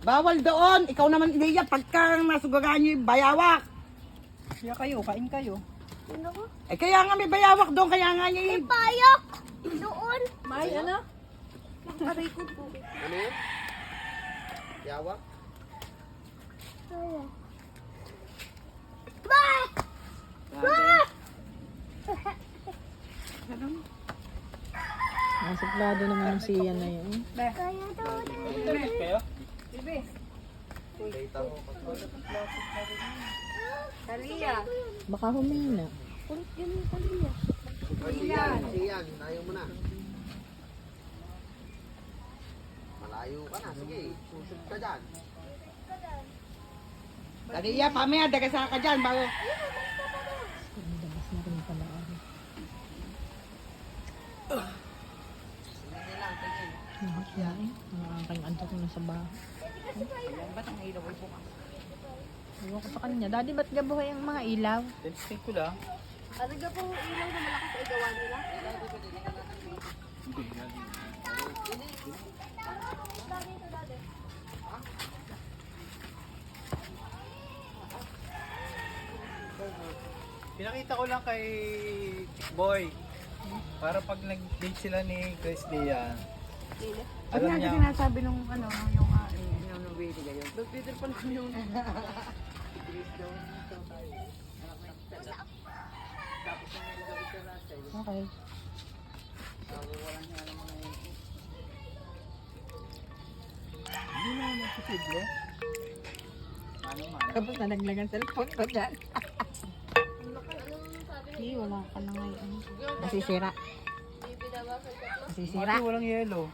Bawal doon. Ikaw naman, Leia, pagka nasugagaan niyo yung bayawak. Kaya kayo, kain kayo. Ano ko? Eh kaya nga may bayawak doon, kaya nga niya May payok! Doon! May, ano? Aray ko po. Ano yun? Yawa? Kaya. Ba! Ba! Nasuplado naman si Ian na yun. Kaya daw. Kayo? Bibi. Data mo. Talia. Baka humina. Kulit yun yung kaliya. Siyan, tayo mo na. Malayo ka na, sige. Susod ka dyan. Leia, pamaya, dagasa ka dyan. Bago. Labas na rin pala. Sige lang, tingin. Nakakain. Ang aking antok na sa bahay. Ba't ang ilaw ay bukas? Iwan ko sa kanya. Daddy, ba't gabuhay ang mga ilaw? Testing ko lang. Ano ka po ilaw na malaki sa igawa nila? Pinakita ko lang kay Boy. Para pag nag-date sila ni Chris Dia, Ba't alam nga niya, sinasabi nung ano, yung Willie kayo? Peter pa lang yung... Okay. hindi naman posible. Ano man. Tapos nalaglag ang cellphone ko dyan. Hindi, wala ka na ngayon. Nasisira. Nasisira. Mati walang yellow.